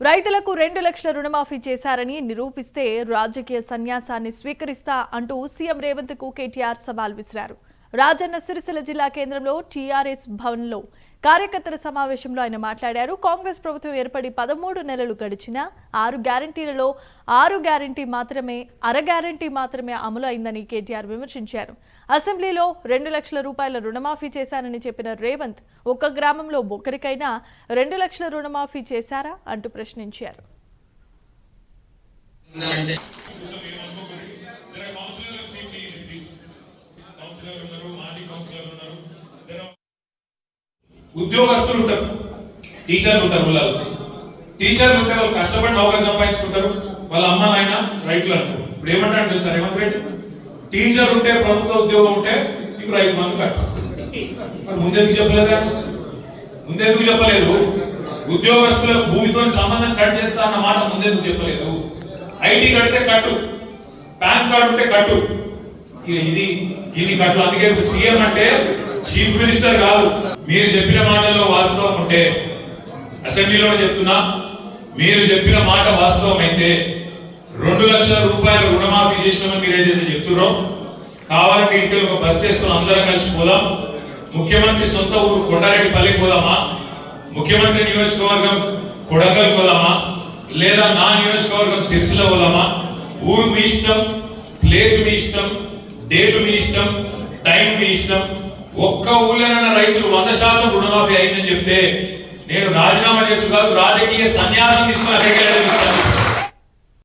రైతులకు 2 లక్షల రుణమాఫీ చేశారని నిరూపిస్తే రాజకీయ సన్యాసాన్ని స్వీకరిస్తా అంటూ సీఎం రేవంత్ కు కేటీఆర్ సవాల్ విసిరారు. రాజన్న సిరిసిల్ల జిల్లా కేంద్రంలో టీఆర్ఎస్ భవన్లో కార్యకర్తల సమావేశంలో ఆయన మాట్లాడారు. కాంగ్రెస్ ప్రభుత్వం ఏర్పడి 13 నెలలు గడిచినా 6 గ్యారంటీలలో 6 గ్యారంటీ మాత్రమే అర గ్యారంటీ మాత్రమే అమలు అయిందని కేటీఆర్ విమర్శించారు. అసెంబ్లీలో 2 లక్షల రూపాయల రుణమాఫీ చేశానని చెప్పిన రేవంత్ ఒక్క గ్రామంలో ఒక్కరికైనా 2 లక్షల రుణమాఫీ చేశారా అంటూ ప్రశ్నించారు. ఉద్యోగస్తులు ఉంటారు, టీచర్లు ఉంటారు. టీచర్లు ఉంటే వాళ్ళు కష్టపడి నౌకలు సంపాదించుకుంటారు, వాళ్ళ అమ్మ నాయన రైతులు అనుకో. ఇప్పుడు ఏమంటాడు తెలుసా రేవంత్ రెడ్డి, టీచర్ ఉంటే ప్రభుత్వ ఉద్యోగం ఉంటే ఇప్పుడు 5 మంది కట్టారు. ముందెందుకు చెప్పలేదా? ముందెందుకు చెప్పలేదు? ఉద్యోగస్తులకు భూమితో సంబంధం కట్ చేస్తా అన్న మాట ముందెందుకు చెప్పలేదు? ఐటీ కడితే కట్టు, పాన్ కార్డు ఉంటే కట్టు, ఇది కట్టు. అందుకే సీఎం అంటే చీఫ్ మినిస్టర్ కాదు. మీరు చెప్పిన మాటల్లో వాస్తవం ఉంటే, అసెంబ్లీలో చెప్తున్నా, మీరు చెప్పిన మాట వాస్తవం అయితే 2 లక్షల రూపాయల రుణమాఫీ చేసినామని మీరు ఏదైతే చెప్తున్నారో, కావాలంటే ఇంటికి ఒక బస్ చేసుకుని అందరం కలిసి పోదాం. ముఖ్యమంత్రి సొంత ఊరు కొండారెడ్డిపల్లికి పోదామా, ముఖ్యమంత్రి నియోజకవర్గం కొడంగల్ పోదామా, లేదా నా నియోజకవర్గం సిరిసిల్ల పోదామా? ఊరు మీ ఇష్టం, ప్లేస్ మీ ఇష్టం, డేట్ మీ ఇష్టం, టైం మీ ఇష్టం. ఒక్క ఊళ్ళోనైనా రైతులు 100% రుణమాఫీ అయిందని చెప్తే నేను రాజీనామా చేస్తూ కాదు, రాజకీయ సన్యాసం తీసుకుని అక్కడికి